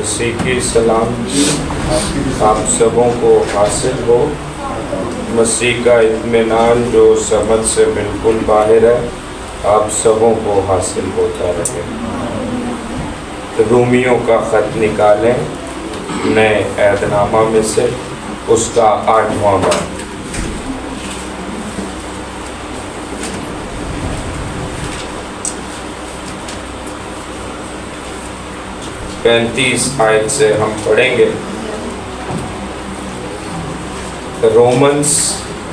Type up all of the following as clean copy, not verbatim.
مسیح کی سلامتی آپ سبوں کو حاصل ہو۔ مسیح کا اطمینان جو سمجھ سے بالکل باہر ہے آپ سبوں کو حاصل ہوتا رہے۔ رومیوں کا خط نکالیں نئے عہد نامہ میں سے، اس کا 8واں باب۔ پینتیس آیت سے ہم پڑھیں گے۔ رومنس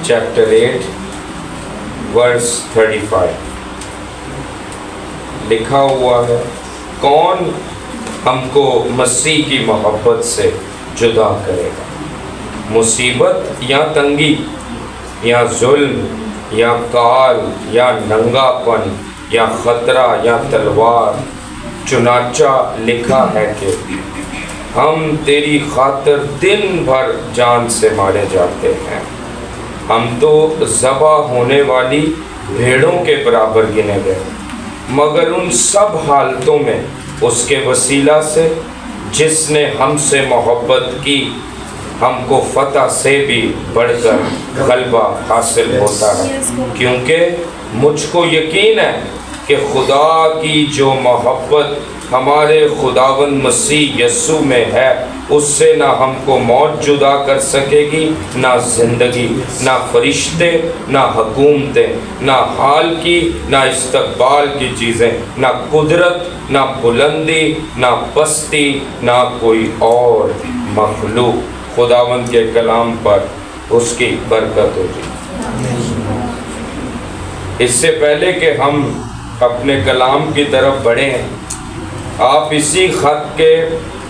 چیپٹر 8 ورس 35 لکھا ہوا ہے، کون ہم کو مسیح کی محبت سے جدا کرے گا؟ مصیبت یا تنگی یا ظلم یا کال یا ننگا پن یا خطرہ یا تلوار؟ چنانچہ لکھا ہے کہ ہم تیری خاطر دن بھر جان سے مارے جاتے ہیں، ہم تو ذبح ہونے والی بھیڑوں کے برابر گنے گئے، مگر ان سب حالتوں میں اس کے وسیلہ سے جس نے ہم سے محبت کی ہم کو فتح سے بھی بڑھ کر غلبہ حاصل ہوتا ہے، کیونکہ مجھ کو یقین ہے کہ خدا کی جو محبت ہمارے خداوند مسیح یسوع میں ہے اس سے نہ ہم کو موت جدا کر سکے گی، نہ زندگی، نہ فرشتے، نہ حکومتیں، نہ حال کی نہ استقبال کی چیزیں، نہ قدرت، نہ بلندی، نہ پستی، نہ کوئی اور مخلوق۔ خداوند کے کلام پر اس کی برکت ہو جائے۔ اس سے پہلے کہ ہم اپنے کلام کی طرف بڑھیں، آپ اسی خط کے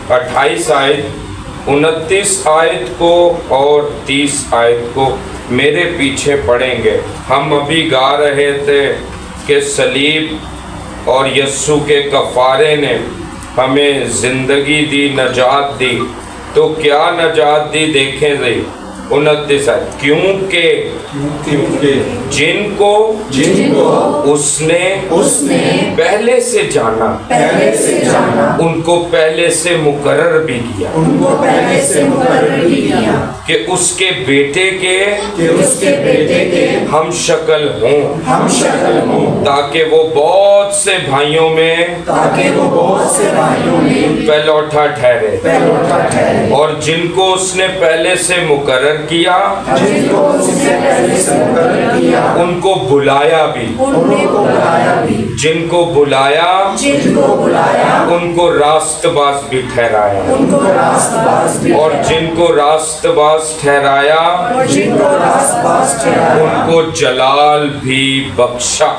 28 آیت، 29 آیت کو اور 30 آیت کو میرے پیچھے پڑھیں گے۔ ہم ابھی گا رہے تھے کہ صلیب اور یسوع کے کفارے نے ہمیں زندگی دی، نجات دی۔ تو کیا نجات دی؟ دیکھیں ذرا 29 آیت، کیونکہ جن کو اس نے پہلے سے جانا ان کو پہلے سے مقرر بھی کیا کہ اس کے بیٹے کے ہم شکل ہوں، تاکہ وہ بہت سے بھائیوں میں پہلوٹا ٹھہرے، اور جن کو اس نے پہلے سے مقرر کیا ان کو بلایا بھی، جن کو بلایا ان کو راست باز بھی ٹھہرایا، اور جن کو راست باز ٹھہرایا ان کو جلال بھی بخشا۔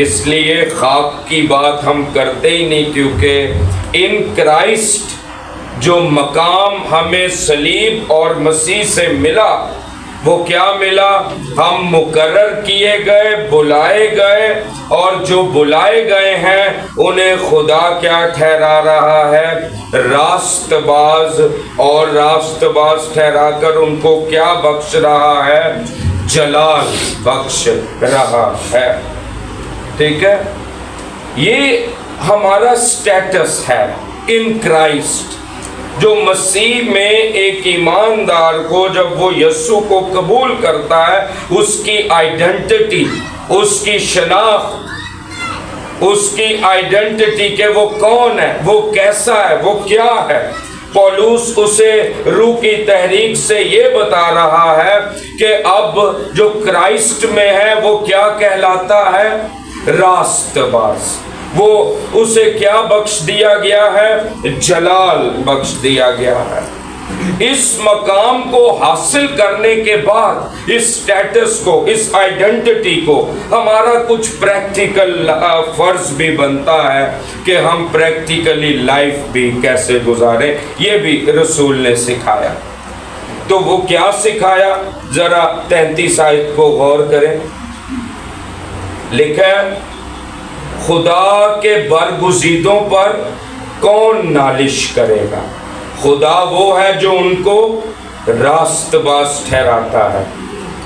اس لیے خاک کی بات ہم کرتے ہی نہیں، کیونکہ ان کرائسٹ جو مقام ہمیں صلیب اور مسیح سے ملا وہ کیا ملا؟ ہم مقرر کیے گئے، بلائے گئے، اور جو بلائے گئے ہیں انہیں خدا کیا ٹھہرا رہا ہے؟ راست باز، اور راست باز ٹھہرا کر ان کو کیا بخش رہا ہے؟ جلال بخش رہا ہے۔ ٹھیک ہے، یہ ہمارا سٹیٹس ہے ان کرائسٹ۔ جو مسیح میں ایک ایماندار کو جب وہ یسوع کو قبول کرتا ہے، اس کی آئیڈینٹی، اس کی شناخت، اس کی آئیڈینٹی کہ وہ کون ہے، وہ کیسا ہے، وہ کیا ہے۔ پولس اسے روح کی تحریک سے یہ بتا رہا ہے کہ اب جو کرائسٹ میں ہے وہ کیا کہلاتا ہے؟ راست باز۔ وہ اسے کیا بخش دیا گیا ہے؟ جلال بخش دیا گیا ہے۔ اس مقام کو حاصل کرنے کے بعد اس سٹیٹس کو، اس آئیڈینٹی کو، ہمارا کچھ پریکٹیکل فرض بھی بنتا ہے کہ ہم پریکٹیکلی لائف بھی کیسے گزاریں۔ یہ بھی رسول نے سکھایا۔ تو وہ کیا سکھایا؟ ذرا 33 آیت کو غور کریں۔ لکھا ہے، خدا کے برگزیدوں پر کون نالش کرے گا؟ خدا وہ ہے جو ان کو راست باز ٹھہراتا ہے۔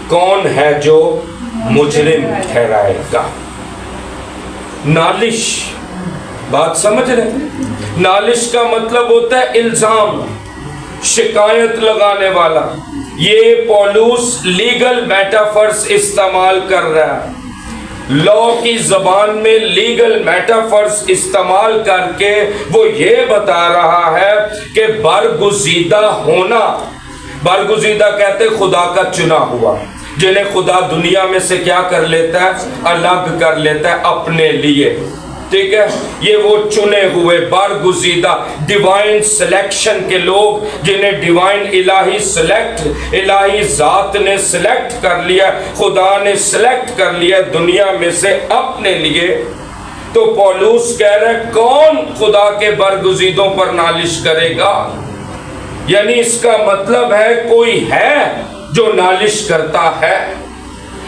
کون ہے جو مجرم ٹھہرائے گا؟ نالش بات سمجھ رہے ہیں؟ نالش کا مطلب ہوتا ہے الزام، شکایت لگانے والا۔ یہ پولوس لیگل میٹافرز استعمال کر رہا ہے، لا کی زبان میں لیگل میٹافرز استعمال کر کے وہ یہ بتا رہا ہے کہ برگزیدہ ہونا، برگزیدہ کہتے خدا کا چنا ہوا، جنہیں خدا دنیا میں سے کیا کر لیتا ہے؟ الگ کر لیتا ہے اپنے لیے، ٹھیک ہے؟ یہ وہ چنے ہوئے برگزیدہ ڈیوائن سلیکشن کے لوگ، جنہیں ڈیوائن الہی ذات نے سلیکٹ کر لیا، خدا نے سلیکٹ کر لیا دنیا میں سے اپنے لیے۔ تو پولوس کہہ رہا ہے کون خدا کے برگزیدوں پر نالش کرے گا؟ یعنی اس کا مطلب ہے کوئی ہے جو نالش کرتا ہے،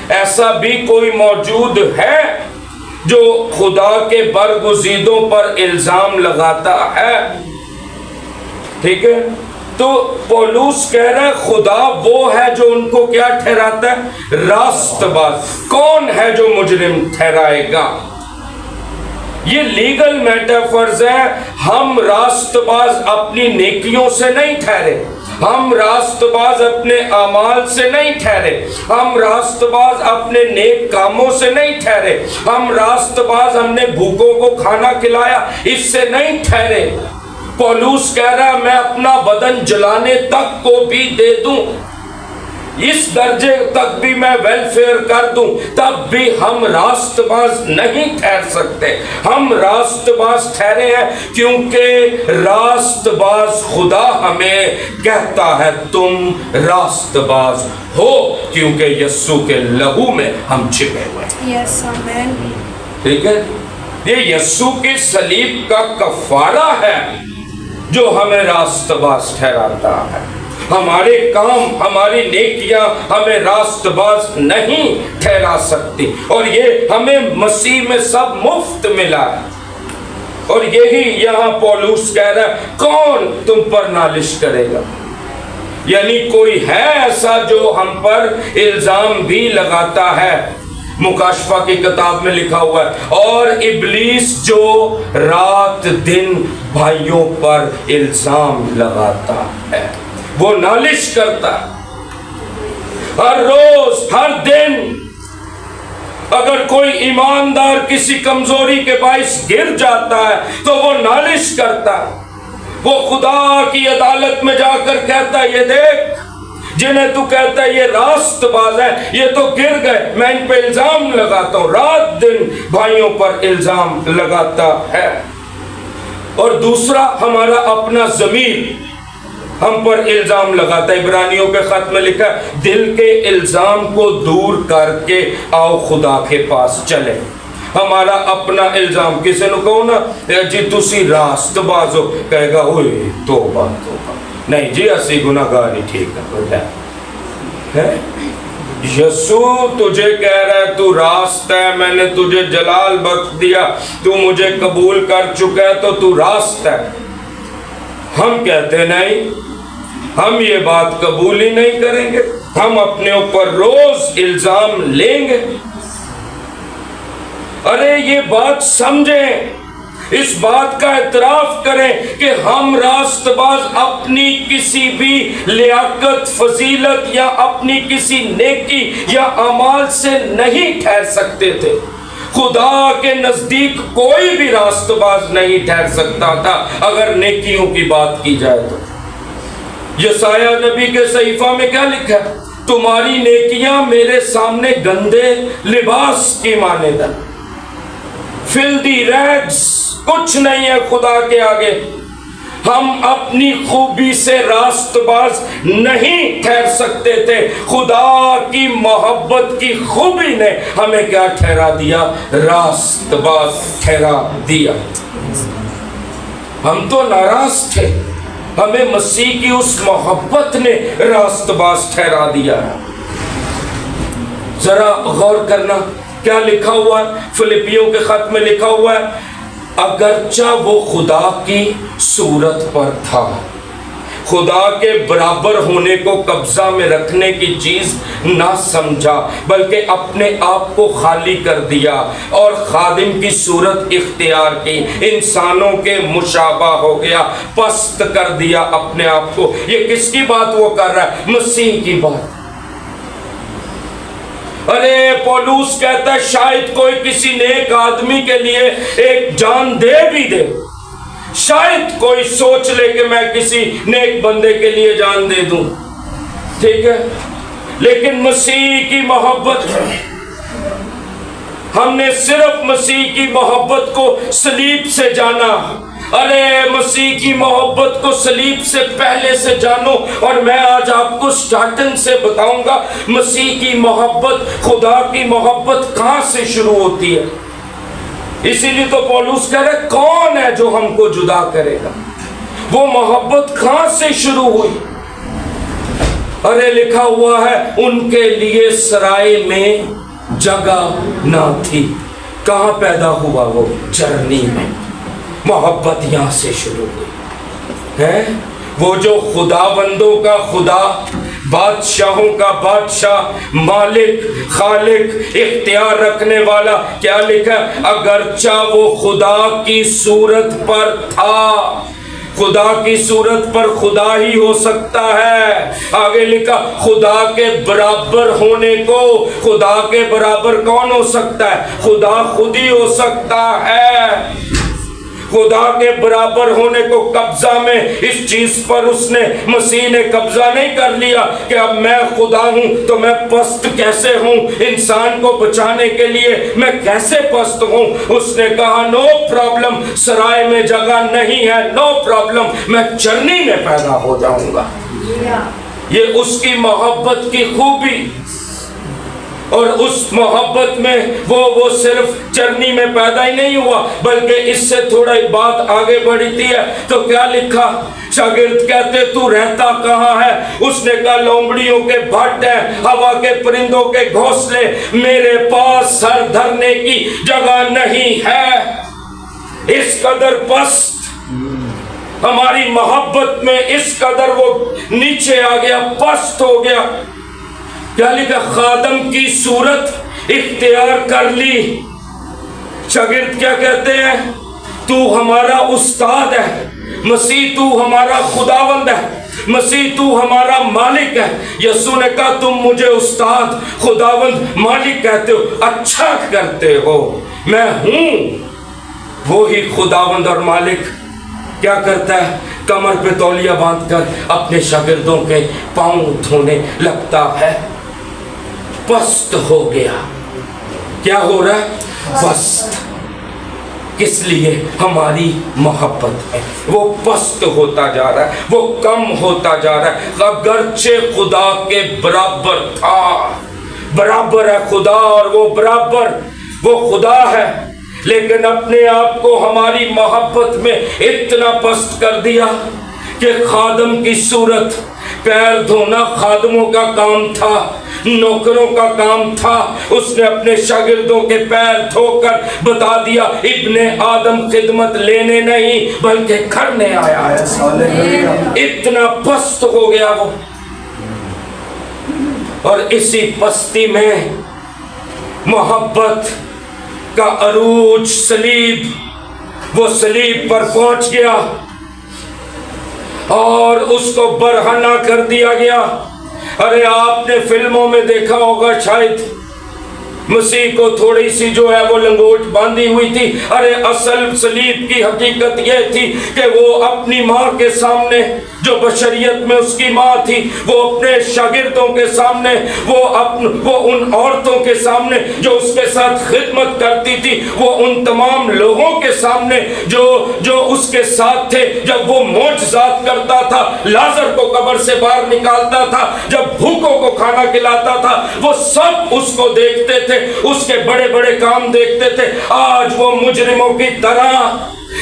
ایسا بھی کوئی موجود ہے جو خدا کے برگزیدوں پر الزام لگاتا ہے، ٹھیک ہے؟ تو پولوس کہہ رہا ہے خدا وہ ہے جو ان کو کیا ٹھہراتا ہے؟ راست باز۔ کون ہے جو مجرم ٹھہرائے گا؟ یہ لیگل میٹافرز ہے۔ ہم راست باز اپنی نیکیوں سے نہیں ٹھہرے، ہم راست باز اپنے اعمال سے نہیں ٹھہرے، ہم راست باز اپنے نیک کاموں سے نہیں ٹھہرے، ہم راست باز ہم نے بھوکوں کو کھانا کھلایا اس سے نہیں ٹھہرے۔ پولوس کہہ رہا میں اپنا بدن جلانے تک کو بھی دے دوں، اس درجے تک بھی میں ویلفیئر کر دوں، تب بھی ہم راست باز نہیں ٹھہر سکتے۔ ہم راست باز ٹھہرے ہیں کیونکہ راست باز خدا ہمیں کہتا ہے تم راست باز ہو، کیونکہ یسوع کے لہو میں ہم چھپے ہوئے ہیں۔ یس آمین۔ ٹھیک ہے؟ یہ یسوع کی صلیب کا کفارہ ہے جو ہمیں راست باز ٹھہراتا ہے۔ ہمارے کام، ہماری نیکیاں ہمیں راست باز نہیں ٹھہرا سکتی، اور یہ ہمیں مسیح میں سب مفت ملا ہے۔ اور یہی یہاں پولوس کہہ رہا ہے کون تم پر نالش کرے گا؟ یعنی کوئی ہے ایسا جو ہم پر الزام بھی لگاتا ہے۔ مکاشفہ کی کتاب میں لکھا ہوا ہے اور ابلیس جو رات دن بھائیوں پر الزام لگاتا ہے، وہ نالش کرتا ہے ہر روز ہر دن۔ اگر کوئی ایماندار کسی کمزوری کے باعث گر جاتا ہے تو وہ نالش کرتا ہے، وہ خدا کی عدالت میں جا کر کہتا ہے یہ دیکھ جنہیں تو کہتا ہے یہ راست باز ہے، یہ تو گر گئے، میں ان پہ الزام لگاتا ہوں۔ رات دن بھائیوں پر الزام لگاتا ہے۔ اور دوسرا ہمارا اپنا ضمیر ہم پر الزام لگاتا ہے۔ عبرانیوں کے خط میں لکھا ہے دل کے الزام کو دور کر کے آؤ خدا کے پاس چلے۔ ہمارا اپنا الزام، کسی نے کہو نا جی تسی راست باز ہو، کہے گا اوئے توبہ توبہ، نہیں جی اسی گناہگار ہی ٹھیک ہے۔ یسوع تجھے کہہ رہا ہے تو راست ہے، میں نے تجھے جلال بخش دیا، تو مجھے قبول کر چکا ہے تو تو راست ہے۔ ہم کہتے نہیں، ہم یہ بات قبول ہی نہیں کریں گے، ہم اپنے اوپر روز الزام لیں گے۔ ارے یہ بات سمجھیں، اس بات کا اعتراف کریں کہ ہم راست باز اپنی کسی بھی لیاقت، فضیلت یا اپنی کسی نیکی یا اعمال سے نہیں ٹھہر سکتے تھے۔ خدا کے نزدیک کوئی بھی راست باز نہیں ٹھہر سکتا تھا اگر نیکیوں کی بات کی جائے تو۔ یسایہ نبی کے صحیفہ میں کیا لکھا ہے؟ تمہاری نیکیاں میرے سامنے گندے لباس کی مانند ہیں، فلدی ریگز، کچھ نہیں ہے خدا کے آگے۔ ہم اپنی خوبی سے راست باز نہیں ٹھہر سکتے تھے، خدا کی محبت کی خوبی نے ہمیں کیا ٹھہرا دیا؟ راست باز ٹھہرا دیا۔ ہم تو ناراض تھے، ہمیں مسیح کی اس محبت نے راست باز ٹھہرا دیا ہے۔ ذرا غور کرنا کیا لکھا ہوا ہے؟ فلپیوں کے خط میں لکھا ہوا ہے اگرچہ وہ خدا کی صورت پر تھا خدا کے برابر ہونے کو قبضہ میں رکھنے کی چیز نہ سمجھا، بلکہ اپنے آپ کو خالی کر دیا اور خادم کی صورت اختیار کی، انسانوں کے مشابہ ہو گیا، پست کر دیا اپنے آپ کو۔ یہ کس کی بات وہ کر رہا ہے؟ مسیح کی بات۔ ارے پولوس کہتا ہے شاید کوئی کسی نیک آدمی کے لیے ایک جان دے بھی دے، شاید کوئی سوچ لے کہ میں کسی نیک بندے کے لیے جان دے دوں، ٹھیک ہے، لیکن مسیح کی محبت، ہم نے صرف مسیح کی محبت کو صلیب سے جانا۔ ارے مسیح کی محبت کو صلیب سے پہلے سے جانو، اور میں آج آپ کو سٹارٹنگ سے بتاؤں گا مسیح کی محبت، خدا کی محبت کہاں سے شروع ہوتی ہے۔ اسی لیے تو پولوس کہہ رہے کون ہے جو ہم کو جدا کرے گا، وہ محبت کہاں سے شروع ہوئی؟ ارے لکھا ہوا ہے ان کے لیے سرائے میں جگہ نہ تھی۔ کہاں پیدا ہوا وہ؟ چرنی میں۔ محبت یہاں سے شروع ہوئی ہے۔ وہ جو خداوندوں کا خدا، بادشاہوں کا بادشاہ، مالک، خالق، اختیار رکھنے والا، کیا لکھا؟ اگرچہ وہ خدا کی صورت پر تھا، خدا کی صورت پر خدا ہی ہو سکتا ہے۔ آگے لکھا خدا کے برابر ہونے کو، خدا کے برابر کون ہو سکتا ہے؟ خدا خود ہی ہو سکتا ہے۔ خدا کے برابر ہونے کو قبضہ میں، اس چیز پر اس نے، مسیح نے قبضہ نہیں کر لیا کہ اب میں خدا ہوں تو میں پست کیسے ہوں، انسان کو بچانے کے لیے میں کیسے پست ہوں۔ اس نے کہا نو پرابلم، سرائے میں جگہ نہیں ہے، نو پرابلم، میں چرنی میں پیدا ہو جاؤں گا۔ یہ اس کی محبت کی خوبی، اور اس محبت میں وہ صرف چرنی میں پیدا ہی نہیں ہوا، بلکہ اس سے تھوڑا بات آگے بڑھتی ہے تو کیا لکھا؟ شاگرد کہتے تو رہتا کہاں ہے؟ اس نے کہا لومڑیوں کے بھٹ ہیں، ہوا کے پرندوں کے گھونسلے، میرے پاس سر دھرنے کی جگہ نہیں ہے۔ اس قدر پست، ہماری محبت میں اس قدر وہ نیچے آ گیا، پست ہو گیا۔ کیا لکھا؟ خادم کی صورت اختیار کر لی۔ شاگرد کیا کہتے ہیں؟ تو ہمارا استاد ہے، مسیح تو ہمارا خداوند ہے، مسیح تو ہمارا مالک ہے۔ یسوع نے کہا تم مجھے استاد، خداوند، مالک کہتے ہو، اچھا کرتے ہو، میں ہوں وہی خداوند اور مالک۔ کیا کرتا ہے؟ کمر پہ تولیہ باندھ کر اپنے شاگردوں کے پاؤں دھونے لگتا ہے۔ پست ہو گیا۔ کیا ہو رہا ہے؟ پست۔ کس لیے؟ ہماری محبت ہے وہ پست ہوتا جا رہا ہے، وہ کم ہوتا جا رہا ہے۔ اگرچہ خدا کے برابر تھا، برابر ہے خدا، اور وہ برابر، وہ خدا ہے، لیکن اپنے آپ کو ہماری محبت میں اتنا پست کر دیا کہ خادم کی صورت، پیر دھونا خادموں کا کام تھا، نوکروں کا کام تھا۔ اس نے اپنے شاگردوں کے پیر دھو کر بتا دیا ابن آدم خدمت لینے نہیں بلکہ کرنے آیا ہے۔ اتنا پست ہو گیا وہ، اور اسی پستی میں محبت کا عروج صلیب، وہ صلیب پر پہنچ گیا اور اس کو برہنہ کر دیا گیا۔ ارے آپ نے فلموں میں دیکھا ہوگا شاید، مسیح کو تھوڑی سی جو ہے وہ لنگوٹ باندھی ہوئی تھی۔ ارے اصل صلیب کی حقیقت یہ تھی کہ وہ اپنی ماں کے سامنے، جو بشریت میں اس کی ماں تھی، وہ اپنے شاگردوں کے سامنے، وہ ان عورتوں کے سامنے جو اس کے ساتھ خدمت کرتی تھی، وہ ان تمام لوگوں کے سامنے جو اس کے ساتھ تھے، جب وہ معجزات کرتا تھا، لازر کو قبر سے باہر نکالتا تھا، جب بھوکوں کو کھانا کھلاتا تھا، وہ سب اس کو دیکھتے تھے، اس کے بڑے بڑے کام دیکھتے تھے۔ آج وہ مجرموں کی طرح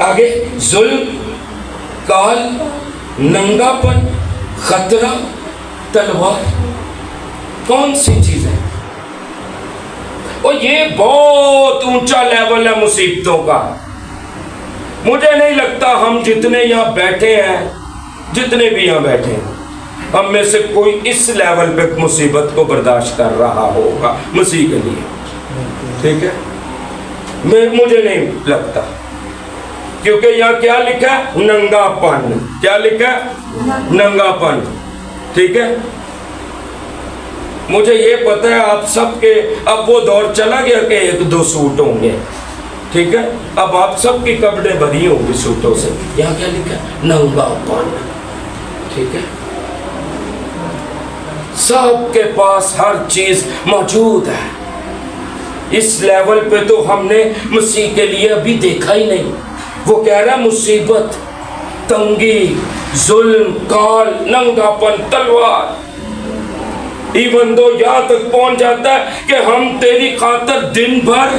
آگے ظلم، کال، ننگاپن، خطرہ، تلوار، کون سی چیز ہے؟ اور یہ بہت اونچا لیول ہے مصیبتوں کا. مجھے نہیں لگتا ہم جتنے یہاں بیٹھے ہیں، جتنے بھی یہاں بیٹھے ہیں، ہم میں سے کوئی اس لیول پہ مصیبت کو برداشت کر رہا ہوگا مسیح کے لیے. ٹھیک ہے، مجھے نہیں لگتا، کیونکہ یہاں کیا لکھا ہے؟ ننگا پن. کیا لکھا ہے؟ ننگا پن. ٹھیک ہے، مجھے یہ پتا ہے آپ سب کے اب وہ دور چلا گیا کہ 1-2 سوٹ ہوں گے. ٹھیک ہے، اب آپ سب کی کپڑے بھری ہوں گی سوٹوں سے. یہاں کیا لکھا ہے؟ ننگا پن. ٹھیک ہے، سب کے پاس ہر چیز موجود ہے. اس لیول پہ تو ہم نے مسیح کے لیے ابھی دیکھا ہی نہیں. وہ کہہ رہا مصیبت، تنگی، ظلم، کال، ننگاپن، تلوار. ایون دو یہاں تک پہنچ جاتا ہے کہ ہم تیری خاطر دن بھر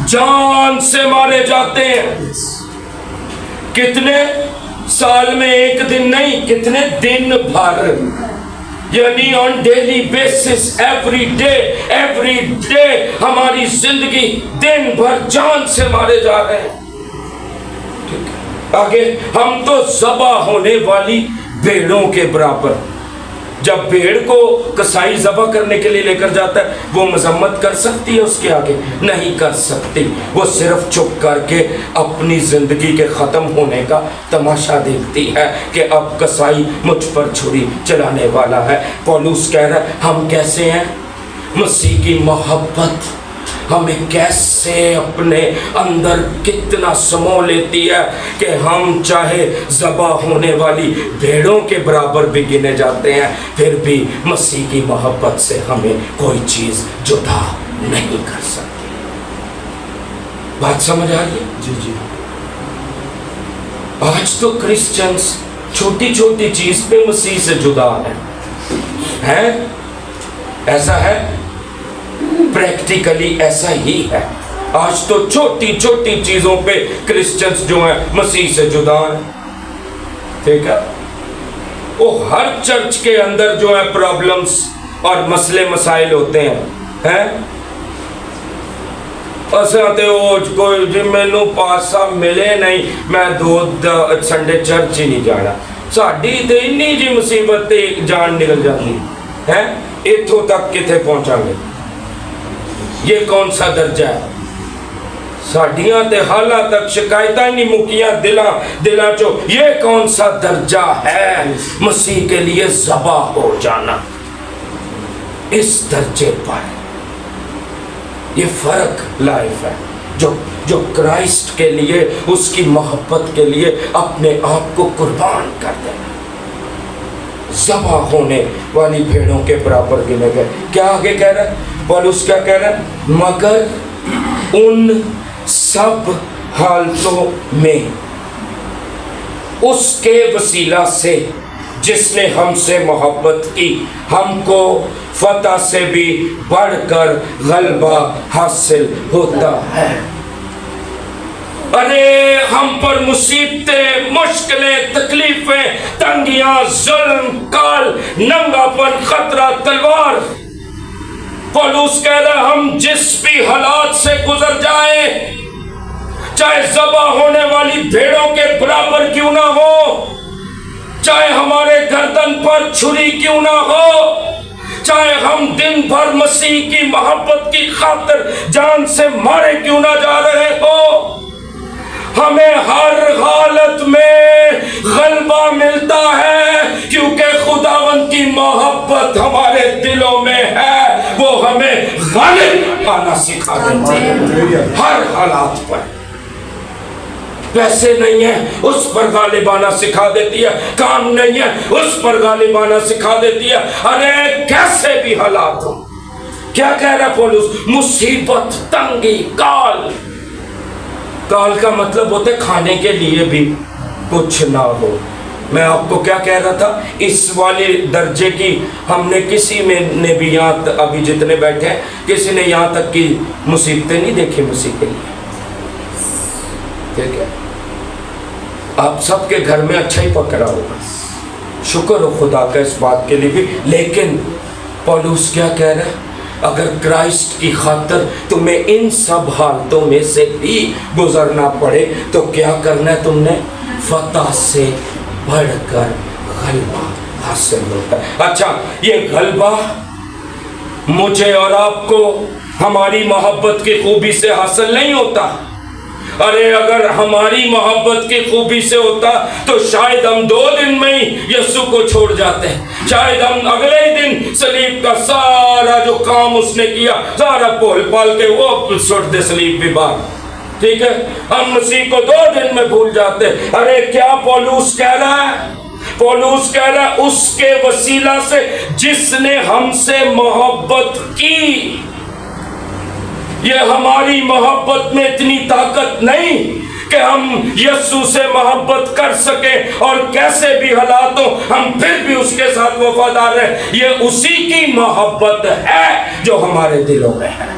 جان سے مارے جاتے ہیں. کتنے سال میں ایک دن نہیں، کتنے دن بھر، یعنی on daily basis, every day ہماری زندگی دن بھر جان سے مارے جا رہے ہیں. آگے ہم تو ذبح ہونے والی بھیڑوں کے برابر. جب بھیڑ کو کسائی ذبح کرنے کے لیے لے کر جاتا ہے، وہ مذمت کر سکتی ہے اس کے آگے؟ نہیں کر سکتی. وہ صرف چپ کر کے اپنی زندگی کے ختم ہونے کا تماشا دیکھتی ہے کہ اب کسائی مجھ پر چھری چلانے والا ہے. پولس کہہ رہا ہے ہم کیسے ہیں؟ مسیح کی محبت ہمیں کیسے اپنے اندر کتنا سمو لیتی ہے کہ ہم چاہے ذبح ہونے والی بھیڑوں کے برابر بھی گنے جاتے ہیں، پھر بھی مسیح کی محبت سے ہمیں کوئی چیز جدا نہیں کر سکتی. بات سمجھ آ رہی ہے؟ جی جی. آج تو کرسچنز چھوٹی چھوٹی چیز پہ مسیح سے جدا ہیں. ایسا ہے، پریکٹیکلی ایسا ہی ہے. آج تو چھوٹی چھوٹی چیزوں پہ کرسچنز جو ہیں مسیح سے جدا ہیں. ٹھیک ہے، وہ ہر چرچ کے اندر جو ہے پرابلمز اور مسئلے مسائل ہوتے ہیں. اساں کوئی جی مینوں پاسا ملے نہیں، میں 2 سنڈے چرچ ہی نہیں جانا. ساڈی تے انی جی مصیبت تے جان نکل جاتی ہے. اتھوں تک کتنے پہنچا گے؟ یہ کون سا درجہ ہے؟ ساڈیاں تے حالاں تک شکایتاں نہیں مکیاں دلاں چو. یہ کون سا درجہ ہے مسیح کے لیے ذبح ہو جانا؟ اس درجے پر یہ فرق لائف ہے جو کرائسٹ کے لیے، اس کی محبت کے لیے اپنے آپ کو قربان کر دے. ذبح ہونے والی بھیڑوں کے برابر گنے گئے. کیا آگے کہہ رہا ہے پولس؟ کیا کہہ رہا ہے؟ مگر ان سب حالتوں میں اس کے وسیلہ سے جس نے ہم سے محبت کی، ہم کو فتح سے بھی بڑھ کر غلبہ حاصل ہوتا ہے. ارے ہم پر مصیبتیں، مشکلیں، تکلیفیں، تنگیاں، ظلم، کال، ننگاپن، خطرہ، تلوار. پولس کہہ رہا ہے ہم جس بھی حالات سے گزر جائیں، چاہے ذبح ہونے والی بھیڑوں کے برابر کیوں نہ ہو، چاہے ہمارے گردن پر چھری کیوں نہ ہو، چاہے ہم دن بھر مسیح کی محبت کی خاطر جان سے مارے کیوں نہ جا رہے ہو، ہمیں ہر حالت میں غلبہ ملتا ہے، کیونکہ خداوند کی محبت ہمارے دلوں میں ہے. وہ ہمیں غالب آنا سکھا دیتی ہے ہر حالات پر. پیسے نہیں ہیں اس پر غالب آنا سکھا دیتی ہے، کام نہیں ہے اس پر غالب آنا سکھا دیتی ہے. ارے کیسے بھی حالات ہو. کیا کہہ رہا پولس؟ مصیبت، تنگی، کال. کال کا مطلب ہوتا ہے کھانے کے لیے بھی کچھ نہ ہو. میں آپ کو کیا کہہ رہا تھا، اس والے درجے کی ہم نے کسی میں نے بھی یہاں ابھی جتنے بیٹھے ہیں، کسی نے یہاں تک کی مصیبتیں نہیں دیکھی مسیح کے لیے. ٹھیک ہے، آپ سب کے گھر میں اچھا ہی پکڑا ہوگا، شکر ہو خدا کا اس بات کے لیے بھی. لیکن پولس کیا کہہ رہا ہے؟ اگر کرائسٹ کی خاطر تمہیں ان سب حالتوں میں سے بھی گزرنا پڑے تو کیا کرنا ہے تم نے؟ فتح سے بڑھ کر غلبہ حاصل ہوتا ہے. اچھا، یہ غلبہ مجھے اور آپ کو ہماری محبت کی خوبی سے حاصل نہیں ہوتا. ارے اگر ہماری محبت کی خوبی سے ہوتا تو شاید ہم 2 دن میں ہی یسوع کو چھوڑ جاتے ہیں. شاید ہم اگلے ہی دن صلیب کا سارا جو کام اس نے کیا سارا پول پال کے وہ سٹ دے صلیب بھی بار. ٹھیک ہے، ہم مسیح کو 2 دن میں بھول جاتے. ارے کیا پولس کہہ رہا ہے؟ پولس کہہ رہا ہے اس کے وسیلہ سے جس نے ہم سے محبت کی. یہ ہماری محبت میں اتنی طاقت نہیں کہ ہم یسوع سے محبت کر سکیں اور کیسے بھی حالات ہوں ہم پھر بھی اس کے ساتھ وفادار ہیں. یہ اسی کی محبت ہے جو ہمارے دلوں میں ہے،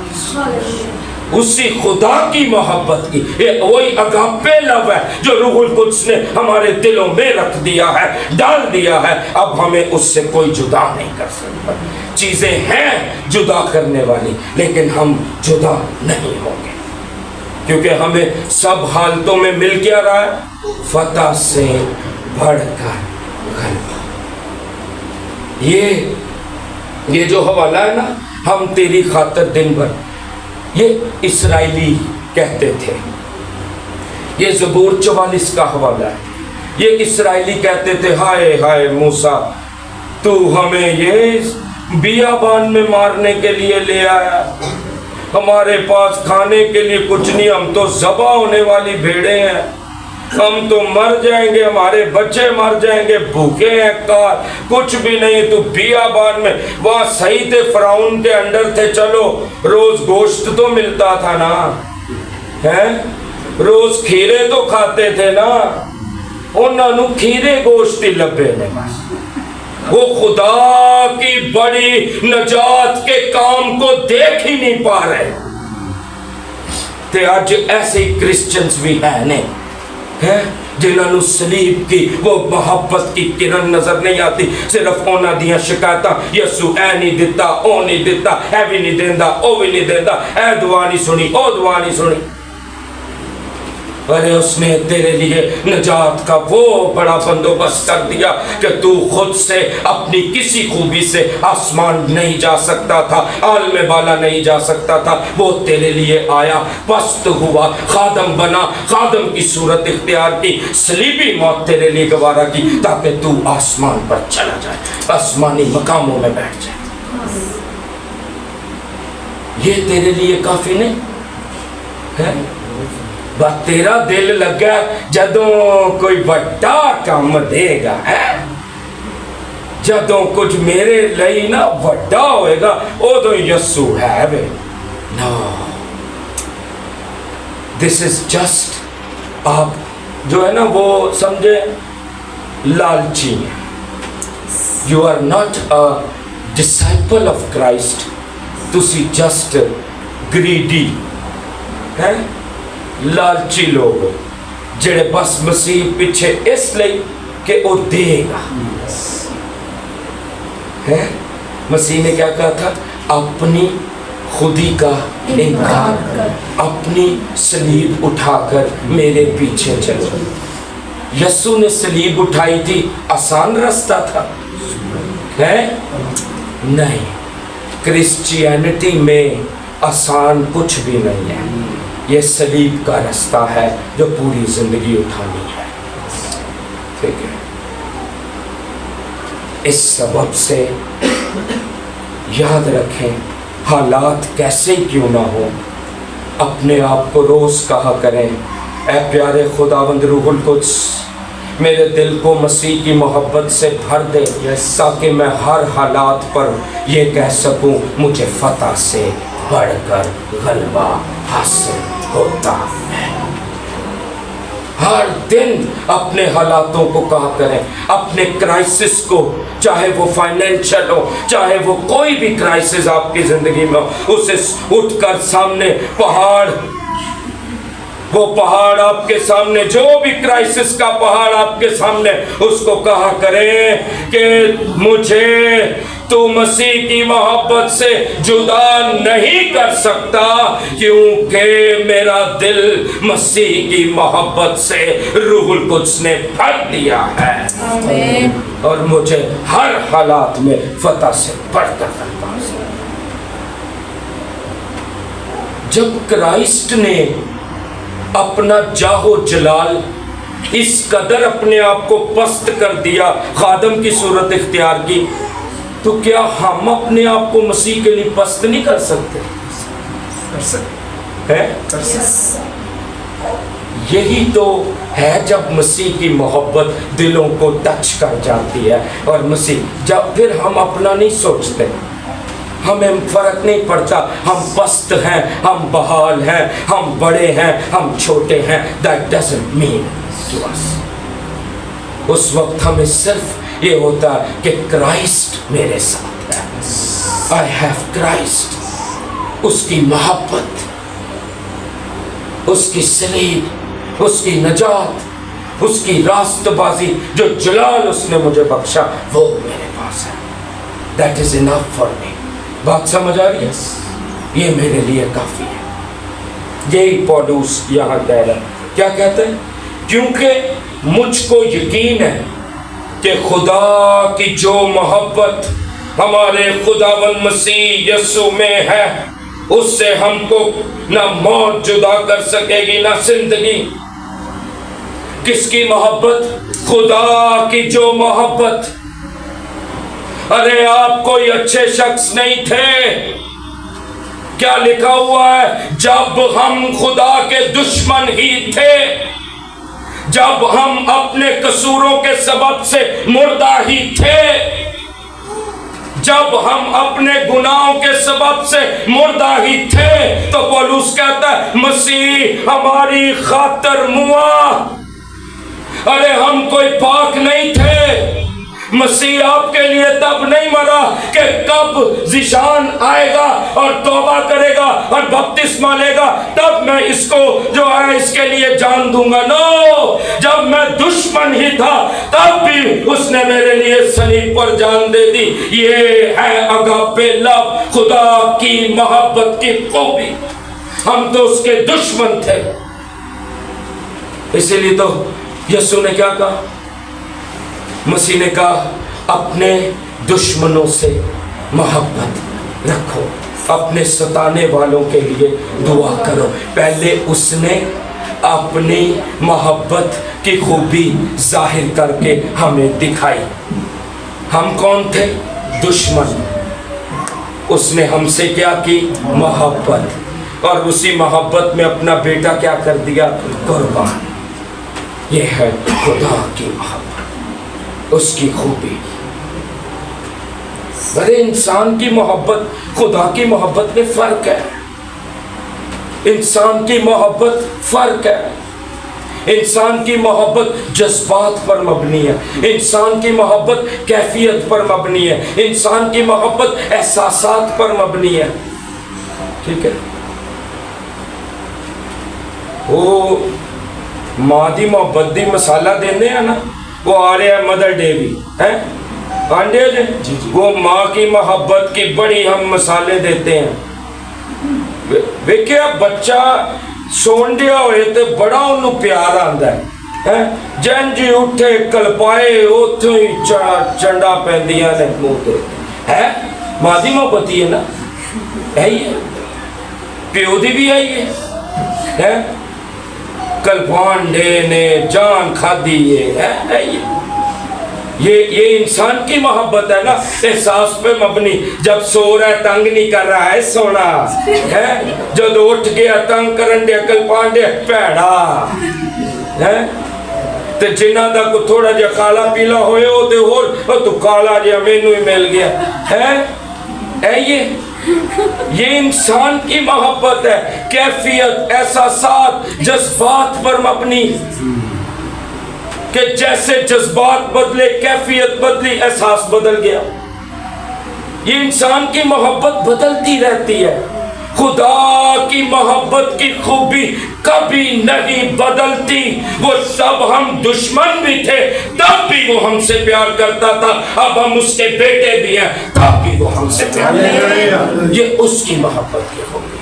اسی خدا کی محبت کی. یہ وہی اگاپے لو ہے جو روح القدس نے ہمارے دلوں میں رکھ دیا ہے، ڈال دیا ہے. اب ہمیں اس سے کوئی جدا نہیں کر سکتا. چیزیں ہیں جدا کرنے والی، لیکن ہم جدا نہیں ہوں گے کیونکہ ہمیں سب حالتوں میں مل کیا رہا ہے؟ فتح سے بڑھ کر غلبہ. یہ جو حوالہ ہے نا، ہم تیری خاطر دن بھر، یہ اسرائیلی کہتے تھے. یہ زبور 44 کا حوالہ ہے. یہ اسرائیلی کہتے تھے ہائے ہائے موسیٰ، تو ہمیں یہ بیابان میں مارنے کے لیے لے آیا، ہمارے پاس کھانے کے لیے کچھ نہیں، ہم تو ذبح ہونے والی بھیڑیں ہیں، ہم تو مر جائیں گے، ہمارے بچے مر جائیں گے، بھوکے ہیں، کار کچھ بھی نہیں. تو بیابان میں وہاں صحیح تھے، فرعون کے انڈر تھے، چلو روز گوشت تو ملتا تھا نا، ہے روز کھیرے تو کھاتے تھے نا. انہوں نے کھیرے گوشت ہی لبے نے بس. وہ خدا کی بڑی نجات کے کام کو دیکھ ہی نہیں پا رہے. تے آج ایسے ہی کرسچنز بھی ہیں جنہوں نے صلیب کی وہ محبت کی کرن نظر نہیں آتی. صرف اونا دیاں شکایتاں، یسوع اے نہیں دیتا، او نہیں دیتا، اے بھی نہیں دیندا، او بھی نہیں دیندا، اے دعا نہیں سنی، او دعا نہیں سنی. ارے اس نے تیرے لیے نجات کا وہ بڑا بندوبست کر دیا کہ تو خود سے اپنی کسی خوبی سے آسمان نہیں جا سکتا تھا، عالم بالا نہیں جا سکتا تھا. وہ تیرے لیے آیا، پست ہوا، خادم بنا، خادم کی صورت اختیار کی، صلیبی موت تیرے لیے گوارا کی تاکہ تو آسمان پر چلا جائے، آسمانی مقاموں میں بیٹھ جائے. یہ تیرے لیے کافی نہیں ہے؟ بس تیرا دل لگا جدوں کوئی بڑا کام دے گا، جدوں کچھ میرے لئی نا بڑا ہوئے گا ادو یسوع ہے وے. نو، دس از جسٹ، آپ جو ہے نا وہ سمجھے لالچی ہیں. You are not a disciple of Christ, تسی جسٹ گریڈی ہیں، لالچی لوگ جڑے بس مسیح پیچھے اس لئی کہ وہ دے گا. مسیح نے کیا کہا تھا؟ اپنی خودی کا انکار کر، اپنی صلیب اٹھا کر میرے پیچھے چلو. یسوع نے صلیب اٹھائی تھی، آسان رستہ تھا ہے نہیں. کرسچینٹی میں آسان کچھ بھی نہیں ہے، یہ صلیب کا رستہ ہے جو پوری زندگی اٹھانی ہے. ٹھیک ہے، اس سبب سے یاد رکھیں حالات کیسے کیوں نہ ہو، اپنے آپ کو روز کہا کریں اے پیارے خداوند روح القدس میرے دل کو مسیح کی محبت سے بھر دے تاکہ میں ہر حالات پر یہ کہہ سکوں مجھے فتح سے بڑھ کر غلبہ حاصل ہوتا ہے. ہر دن اپنے حالاتوں کو کہا کریں، اپنے کرائسس کو، چاہے وہ فائنینشل ہو، چاہے وہ کوئی بھی کرائسس آپ کی زندگی میں ہو، اسے اٹھ کر سامنے پہاڑ وہ پہاڑ آپ کے سامنے، جو بھی کرائسس کا پہاڑ آپ کے سامنے، اس کو کہا کریں کہ مجھے تو مسیح کی محبت سے جدا نہیں کر سکتا، کیونکہ میرا دل مسیح کی محبت سے روح القدس نے بھر دیا ہے، آمین، اور مجھے ہر حالات میں فتح سے بڑھ کر الفاظ۔ جب کرائسٹ نے اپنا جاہ و جلال اس قدر اپنے آپ کو پست کر دیا، خادم کی صورت اختیار کی، تو کیا ہم اپنے آپ کو مسیح کے لیے پست نہیں کر سکتے؟ کر سکتے ہیں۔ یہی تو ہے جب مسیح کی محبت دلوں کو ٹچ کر جاتی ہے، اور مسیح جب پھر ہم اپنا نہیں سوچتے، ہمیں فرق نہیں پڑتا ہم پست ہیں، ہم بحال ہیں، ہم بڑے ہیں، ہم چھوٹے ہیں، that doesn't mean to us۔ اس وقت ہمیں صرف یہ ہوتا ہے کہ کرائسٹ میرے ساتھ ہے، I have Christ، اس کی محبت، اس کی صلیب، اس کی نجات، اس کی راست بازی، جو جلال اس نے مجھے بخشا، وہ میرے پاس ہے۔ That is enough for me۔ بات سمجھ آ رہی ہے؟ یہ میرے لیے کافی ہے۔ یہی پولوس یہاں کہہ رہا ہے، کیا کہتے ہیں؟ کیونکہ مجھ کو یقین ہے کہ خدا کی جو محبت ہمارے خداوند مسیح یسوع میں ہے، اس سے ہم کو نہ موت جدا کر سکے گی نہ زندگی۔ کس کی محبت؟ خدا کی جو محبت۔ ارے آپ کوئی اچھے شخص نہیں تھے، کیا لکھا ہوا ہے؟ جب ہم خدا کے دشمن ہی تھے، جب ہم اپنے قصوروں کے سبب سے مردہ ہی تھے، جب ہم اپنے گناہوں کے سبب سے مردہ ہی تھے، تو پولوس کہتا ہے مسیح ہماری خاطر موا۔ ارے ہم کوئی پاک نہیں تھے، مسیح آپ کے لیے تب نہیں مرا کہ کب ذیشان آئے گا اور توبہ کرے گا اور بپتسمہ لے گا تب میں اس کو جو ہے اس کے لیے جان دوں گا۔ نو، جب میں دشمن ہی تھا تب بھی اس نے میرے لیے صلیب پر جان دے دی۔ یہ ہے اگاپے لو، خدا کی محبت کی خوبی۔ ہم تو اس کے دشمن تھے، اسی لیے تو یسوع نے کیا کہا؟ مسیح نے کہا اپنے دشمنوں سے محبت رکھو، اپنے ستانے والوں کے لیے دعا کرو۔ پہلے اس نے اپنی محبت کی خوبی ظاہر کر کے ہمیں دکھائی۔ ہم کون تھے؟ دشمن۔ اس نے ہم سے کیا کی؟ محبت، اور اسی محبت میں اپنا بیٹا کیا کر دیا؟ قربان۔ یہ ہے خدا کی محبت، اس کی خوبی۔ ارے انسان کی محبت خدا کی محبت میں فرق ہے، انسان کی محبت فرق ہے۔ انسان کی محبت جذبات پر مبنی ہے، انسان کی محبت کیفیت پر مبنی ہے، انسان کی محبت احساسات پر مبنی ہے، ٹھیک ہے؟ وہ ماں دی محبت دی مسالہ دینے ہیں نا، وہ آ رہے ہیں مدر ڈے بھی ہے آنڈے جی، وہ ماں کی محبت کی بڑی ہم مسالے دیتے ہیں۔ ویکھیا بچہ سونڈیا ہوئے تے بڑا انہوں پیار آندا ہے، جن جی اٹھے کلپائے اتھوں ہی چنڈا پہندیاں نے منہ تے، ہے ماں دی محبت ہی ہے نا، ہے ہی ہے، پیو دی بھی ہے کلپان ڈے نے جان کھا دی، یہ انسان کی محبت ہے نا، احساس پہ مبنی۔ جب سو رہا ہے تنگ نہیں کر رہا ہے سونا ہے، جب اٹھ گیا تنگ کرن دیا کلپان ڈے پیڑا ہے، تے جنہ دا کو تھوڑا جا کالا پیلا ہوئے ہو تے اور تو کالا جا مینو ہی مل گیا ہے یہ انسان کی محبت ہے، کیفیت، احساسات، جذبات پر مبنی، کہ جیسے جذبات بدلے کیفیت بدلی، احساس بدل گیا۔ یہ انسان کی محبت بدلتی رہتی ہے، خدا کی محبت کی خوبی کبھی نہیں بدلتی. وہ سب ہم دشمن بھی تھے تب بھی وہ ہم سے پیار کرتا تھا. اب ہم اس کے بیٹے بھی ہیں تب بھی وہ ہم سے پیار کرتا ہے. یہ اس کی محبت کی خوبی.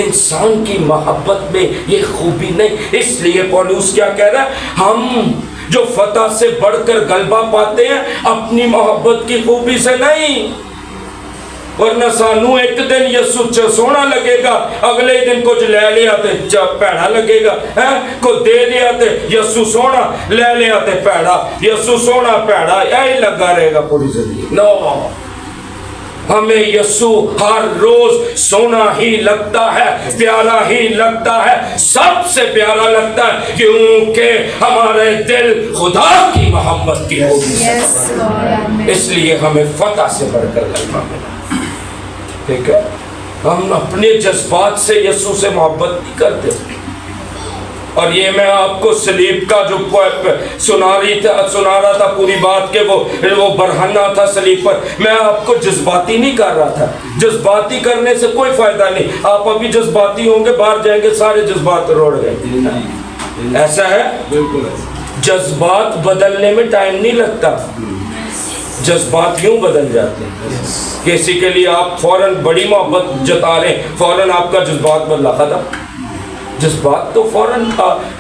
انسان کی محبت میں یہ خوبی نہیں. اس لیے پولس کیا کہہ رہا ہے؟ ہم جو فتح سے بڑھ کر غلبہ پاتے ہیں اپنی محبت کی خوبی سے نہیں. ورنہ سانو ایک دن یسو سونا لگے گا, اگلے دن کچھ لے لیا تے پیڑا لگے گا. کو دے دیا تے یسو سونا, لے لیا تے پیڑا, یسو سونا پیڑا, یہی لگا رہے گا پوری زندگی. نو, ہمیں یسو ہر روز سونا ہی لگتا ہے, پیارا ہی لگتا ہے, سب سے پیارا لگتا ہے, کیونکہ ہمارے دل خدا کی محبت کی خوبی سے. اس لیے ہمیں فتح سے بڑھ کر غلبہ ملا. ٹھیک ہے, ہم اپنے جذبات سے یسوع سے محبت نہیں کرتے. اور یہ میں آپ کو سلیب کا جو سنا رہا تھا پوری بات کے وہ برہنہ تھا سلیب پر, میں آپ کو جذباتی نہیں کر رہا تھا. جذباتی کرنے سے کوئی فائدہ نہیں. آپ ابھی جذباتی ہوں گے, باہر جائیں گے سارے جذبات روڑ گئے. ایسا ہے, جذبات بدلنے میں ٹائم نہیں لگتا. جذبات یوں بدل جاتے ہیں. کسی کے لیے آپ فوراً بڑی محبت جتا رہے ہیں, فوراً آپ کا جذبات بدلا ختم. جذبات تو فوراً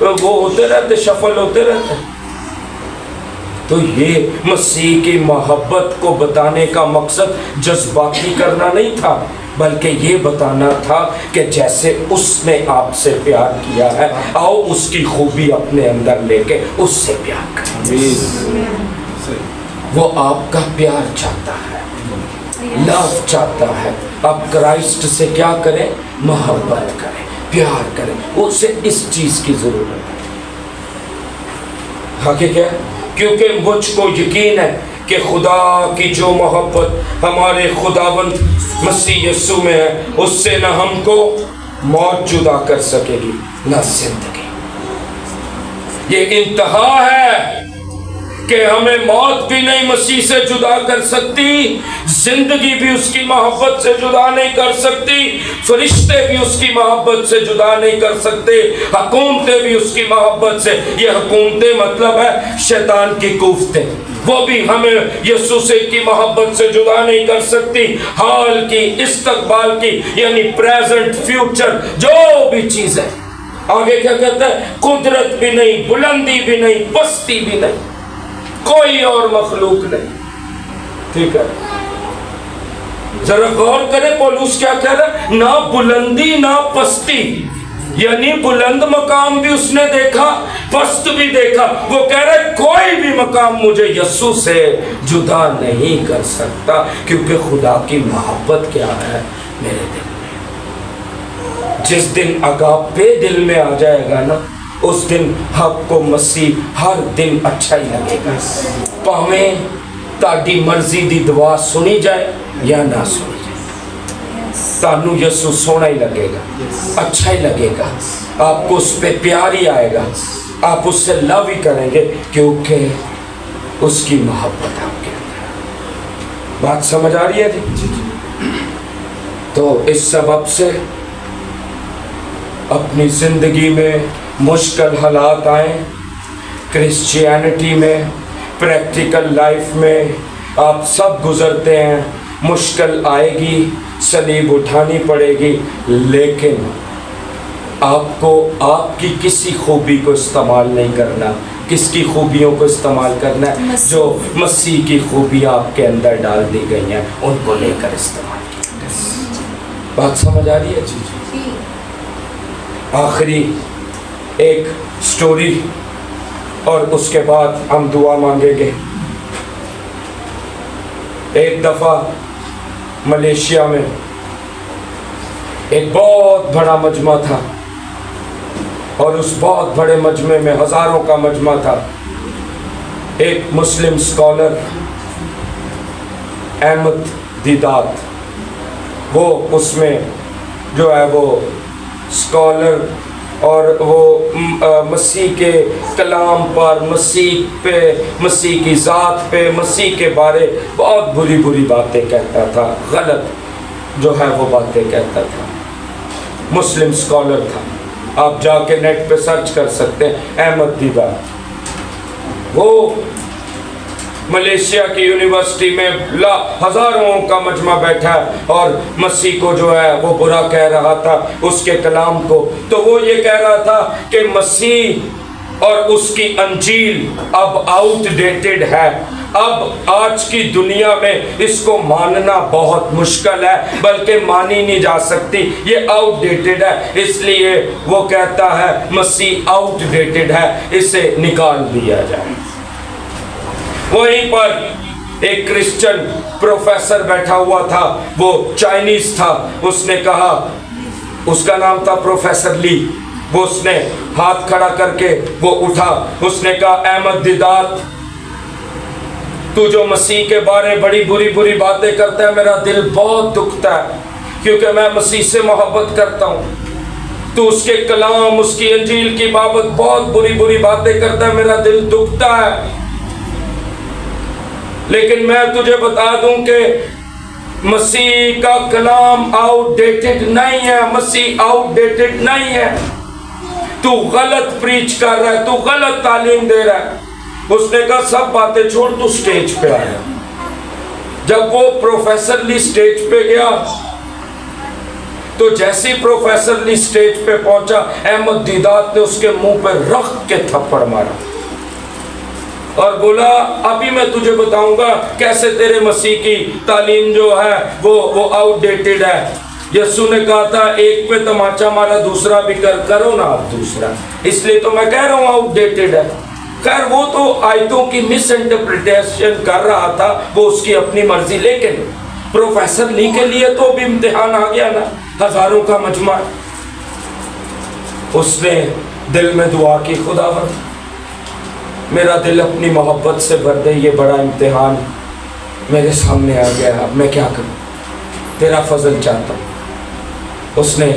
وہ ہوتے رہتے, شفل ہوتے رہتے. تو یہ مسیح کی محبت کو بتانے کا مقصد جذباتی کرنا نہیں تھا, بلکہ یہ بتانا تھا کہ جیسے اس نے آپ سے پیار کیا ہے, آؤ اس کی خوبی اپنے اندر لے کے اس سے پیار کریں. وہ آپ کا پیار چاہتا ہے, لو چاہتا ہے. اب کرائسٹ سے کیا کریں؟ محبت کریں, پیار کریں. اسے اس چیز کی ضرورت ہے. حقیقت ہے, کیونکہ مجھ کو یقین ہے کہ خدا کی جو محبت ہمارے خداوند مسیح یسوع میں ہے, اس سے نہ ہم کو موت جدا کر سکے گی نہ زندگی. یہ انتہا ہے کہ ہمیں موت بھی نہیں مسیح سے جدا کر سکتی, زندگی بھی اس کی محبت سے جدا نہیں کر سکتی, فرشتے بھی اس کی محبت سے جدا نہیں کر سکتے, حکومتیں بھی اس کی محبت سے. یہ حکومتیں مطلب ہے شیطان کی کوفتیں, وہ بھی ہمیں یسوع سے کی محبت سے جدا نہیں کر سکتی. حال کی, استقبال کی, یعنی پریزنٹ, فیوچر, جو بھی چیز ہے. آگے کیا کہتا ہے؟ قدرت بھی نہیں, بلندی بھی نہیں, پستی بھی نہیں, کوئی اور مخلوق نہیں. ٹھیک ہے, ذرا غور کریں پولس کیا کہہ رہا ہے؟ نہ بلندی نہ پستی, یعنی بلند مقام بھی اس نے دیکھا, پست بھی دیکھا. وہ کہہ رہا ہے کوئی بھی مقام مجھے یسوع سے جدا نہیں کر سکتا, کیونکہ خدا کی محبت کیا ہے میرے دل میں. جس دن اگاپے دل میں آ جائے گا نا, اس دن آپ کو مسیح ہر دن اچھا ہی لگے گا. پاویں تاڈی مرضی دی دعا سنی جائے یا نہ سنی جائے, تانوں یسوع سونا ہی لگے گا, اچھا ہی لگے گا, آپ کو اس پہ پیار ہی آئے گا, آپ اس سے لو ہی کریں گے, کیونکہ اس کی محبت آپ کے اندر. بات سمجھ آ رہی ہے جی؟ تو اس سبب سے اپنی زندگی میں مشکل حالات آئیں, کرسچینٹی میں, پریکٹیکل لائف میں آپ سب گزرتے ہیں, مشکل آئے گی, صلیب اٹھانی پڑے گی, لیکن آپ کو آپ کی کسی خوبی کو استعمال نہیں کرنا. کس کی خوبیوں کو استعمال کرنا ہے؟ جو مسیح کی خوبیاں آپ کے اندر ڈال دی گئی ہیں, ان کو لے کر استعمال کیا. بات سمجھ آ رہی ہے جی؟ آخری ایک سٹوری اور اس کے بعد ہم دعا مانگیں گے. ایک دفعہ ملیشیا میں ایک بہت بڑا مجمع تھا, اور اس بہت بڑے مجمع میں ہزاروں کا مجمع تھا. ایک مسلم سکالر احمد دیدات, وہ اس میں جو ہے وہ سکالر اور وہ مسیح کے کلام پر, مسیح پہ, مسیح کی ذات پہ, مسیح کے بارے بہت بری بری باتیں کہتا تھا, غلط جو ہے وہ باتیں کہتا تھا. مسلم اسکالر تھا. آپ جا کے نیٹ پہ سرچ کر سکتے ہیں احمد دیدات. وہ ملیشیا کی یونیورسٹی میں ہزاروں کا مجمع بیٹھا ہے اور مسیح کو جو ہے وہ برا کہہ رہا تھا, اس کے کلام کو. تو وہ یہ کہہ رہا تھا کہ مسیح اور اس کی انجیل اب آؤٹ ڈیٹڈ ہے, اب آج کی دنیا میں اس کو ماننا بہت مشکل ہے, بلکہ مانی نہیں جا سکتی, یہ آؤٹ ڈیٹڈ ہے. اس لیے وہ کہتا ہے مسیح آؤٹ ڈیٹڈ ہے, اسے نکال دیا جائے. وہیں پر ایک کرسچن پروفیسر بیٹھا ہوا تھا, وہ چائنیز تھا. اس نے کہا, اس کا نام تھا پروفیسر لی. وہ اس نے ہاتھ کھڑا کر کے وہ اٹھا, اس نے کہا احمد دیدات, تو جو مسیح کے بارے بڑی بری باتیں کرتا ہے, میرا دل بہت دکھتا ہے کیونکہ میں مسیح سے محبت کرتا ہوں. تو اس کے کلام, اس کی انجیل کی بابت بہت بری باتیں کرتا ہے, میرا دل دکھتا ہے. لیکن میں تجھے بتا دوں کہ مسیح کا کلام آؤٹ ڈیٹڈ نہیں ہے, مسیح آؤٹ ڈیٹڈ نہیں ہے. تو غلط پریچ کر رہا ہے, تو غلط تعلیم دے رہا ہے. اس نے کہا سب باتیں چھوڑ, تو سٹیج پہ آیا. جب وہ پروفیسر لی سٹیج پہ گیا تو جیسے پروفیسر لی سٹیج پہ پہنچا, احمد دیدات نے اس کے منہ پہ رخ کے تھپڑ مارا اور بولا ابھی میں تجھے بتاؤں گا کیسے تیرے مسیح کی تعلیم جو ہے وہ آؤٹ ڈیٹڈ ہے. یسوع نے کہا تھا ایک پہ تماچا مارا, دوسرا بھی کرو نا آپ دوسرا, اس لیے تو میں کہہ رہا ہوں آؤٹ ڈیٹڈ ہے. خیر وہ تو آیتوں کی مس انٹرپریٹیشن کر رہا تھا, وہ اس کی اپنی مرضی. لیکن پروفیسر لی کے لیے تو بھی امتحان آ گیا نا, ہزاروں کا مجمع. اس نے دل میں دعا کی, خداوند میرا دل اپنی محبت سے بھر دے, یہ بڑا امتحان میرے سامنے آ گیا, اب میں کیا کروں, تیرا فضل چاہتا ہوں. اس نے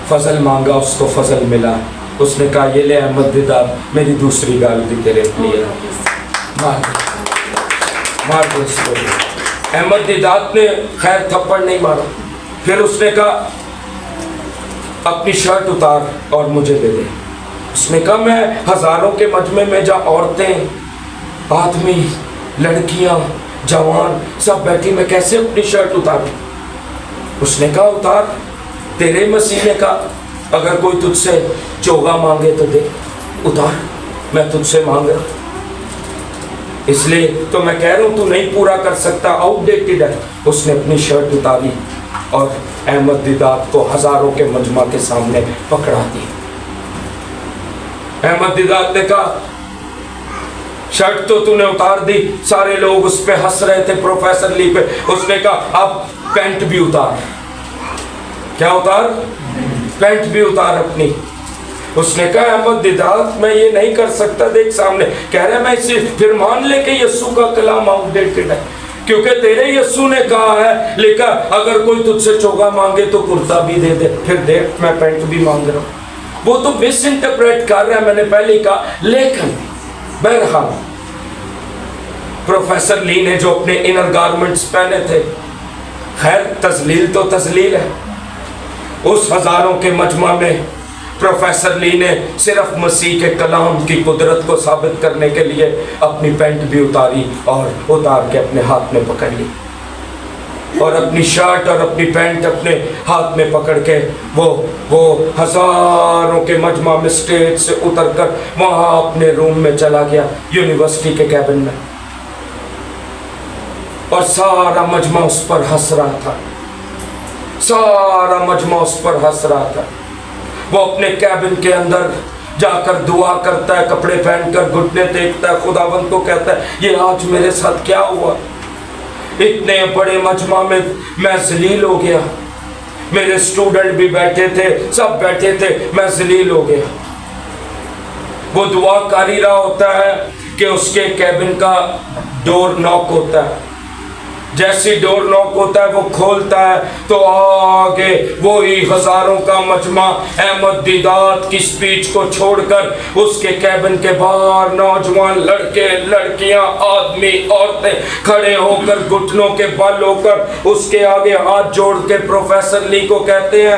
فضل مانگا, اس کو فضل ملا. اس نے کہا یہ لے احمد دیدات, میری دوسری گال بھی تیرے لیے, مار دو اس کو. احمد دیدات نے خیر تھپڑ نہیں مارا. پھر اس نے کہا اپنی شرٹ اتار اور مجھے دے دے. اس نے کہا میں ہزاروں کے مجمع میں جہاں عورتیں, آدمی, لڑکیاں, جوان سب بیٹھی, میں کیسے اپنی شرٹ اتاروں. اس نے کہا اتار. تیرے مسیح نے کہا اگر کوئی تجھ سے چوگا مانگے تو دے, اتار, میں تجھ سے مانگ رہا ہوں. اس لیے تو میں کہہ رہا ہوں تو نہیں پورا کر سکتا, آؤٹ ڈیٹڈ ہے. اس نے اپنی شرٹ اتاری اور احمد دیدات کو ہزاروں کے مجمع کے سامنے پکڑا دی. احمد دیدات نے کہا شرٹ تو نے اتار دی. سارے لوگ اس پہ ہنس رہے تھے, پروفیسر لی پہ. اس نے کہا اب پینٹ بھی اتار. کیا اتار؟ پینٹ بھی اتار اپنی. اس نے کہا احمد دیدات میں یہ نہیں کر سکتا, دیکھ سامنے کہہ رہا ہے میں اسے. پھر مان لے کہ یسوع کا کلام آؤٹ ڈیٹڈ ہے, کیونکہ تیرے یسوع نے کہا ہے, لکھا اگر کوئی تجھ سے چوگا مانگے تو کرتا بھی دے دے. پھر دیکھ میں پینٹ بھی مانگ رہا ہوں. وہ تو مس انٹرپریٹ کر رہا ہے, میں نے پہلے ہی کہا. لیکن بہرحال پروفیسر لی نے جو اپنے انر گارمنٹس پہنے تھے, خیر تذلیل تو تذلیل ہے. اس ہزاروں کے مجمع میں پروفیسر لی نے صرف مسیح کے کلام کی قدرت کو ثابت کرنے کے لیے اپنی پینٹ بھی اتاری اور اتار کے اپنے ہاتھ میں پکڑ لی, اور اپنی شرٹ اور اپنی پینٹ اپنے ہاتھ میں پکڑ کے وہ ہزاروں کے مجمع میں سٹیج سے اتر کر وہاں اپنے روم میں چلا گیا, یونیورسٹی کے کیبن میں. اور سارا مجمع اس پر ہنس رہا تھا, سارا مجمع اس پر ہنس رہا تھا. وہ اپنے کیبن کے اندر جا کر دعا کرتا ہے, کپڑے پہن کر گھٹنے ٹیکتا ہے, خداوند کو کہتا ہے یہ آج میرے ساتھ کیا ہوا. اتنے بڑے مجمع میں میں ذلیل ہو گیا, میرے اسٹوڈنٹ بھی بیٹھے تھے, سب بیٹھے تھے, میں ذلیل ہو گیا. وہ دعا کر ہی رہا ہوتا ہے کہ اس کے کیبن کا ڈور ناک ہوتا ہے. جیسی ڈور ناک ہوتا ہے وہ کھولتا ہے تو آگے وہی ہزاروں کا مجمع احمد دیدات کی سپیچ کو چھوڑ کر اس کے کیبن کے باہر نوجوان لڑکے, لڑکیاں, آدمی, عورتیں کھڑے ہو کر گھٹنوں کے بل ہو کر اس کے آگے ہاتھ جوڑ کے پروفیسر لی کو کہتے ہیں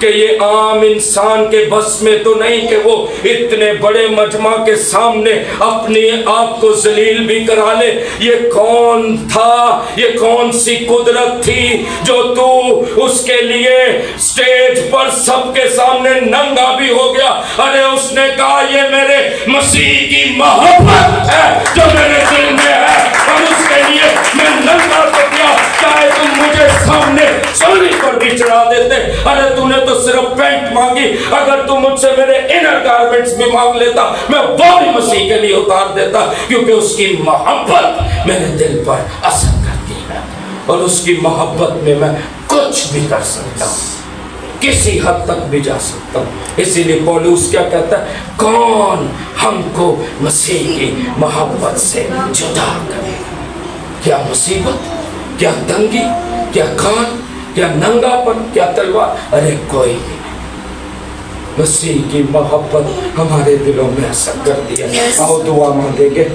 کہ یہ عام انسان کے بس میں تو نہیں کہ وہ اتنے بڑے مجمع کے سامنے اپنے آپ کو ذلیل بھی کرا لے. یہ کون تھا, یہ کون سی قدرت تھی جو تو اس کے لیے سٹیج پر سب کے سامنے ننگا بھی ہو گیا؟ ارے اس نے کہا یہ میرے مسیح کی محبت ہے جو میرے دل میں ہے, اور اس کے لیے میں ننگا تو کیا, چاہے تم مجھے سامنے سولی پر بھی چڑھا دیتے. ارے تو نے تو صرف پینٹ مانگی, اگر تو مجھ سے میرے انر گارمنٹس بھی مانگ لیتا میں وہ بھی مسیح کے لیے اتار دیتا, کیونکہ اس کی محبت میرے دل پر اثر کرتی ہے, اور اس کی محبت میں میں کچھ بھی کر سکتا ہوں, کسی حد تک بھی جا سکتا ہوں. اسی لیے پولس کیا کہتا ہے, کون ہم کو مسیح کی محبت سے جدا کرے؟ کیا مصیبت, کیا تنگی, کیا کان, کیا ننگا پن, کیا تلوار؟ ارے کوئی نہیں. مسیح کی محبت ہمارے دلوں میں اثر کرتی ہے. آؤ دعا مانگیں گے.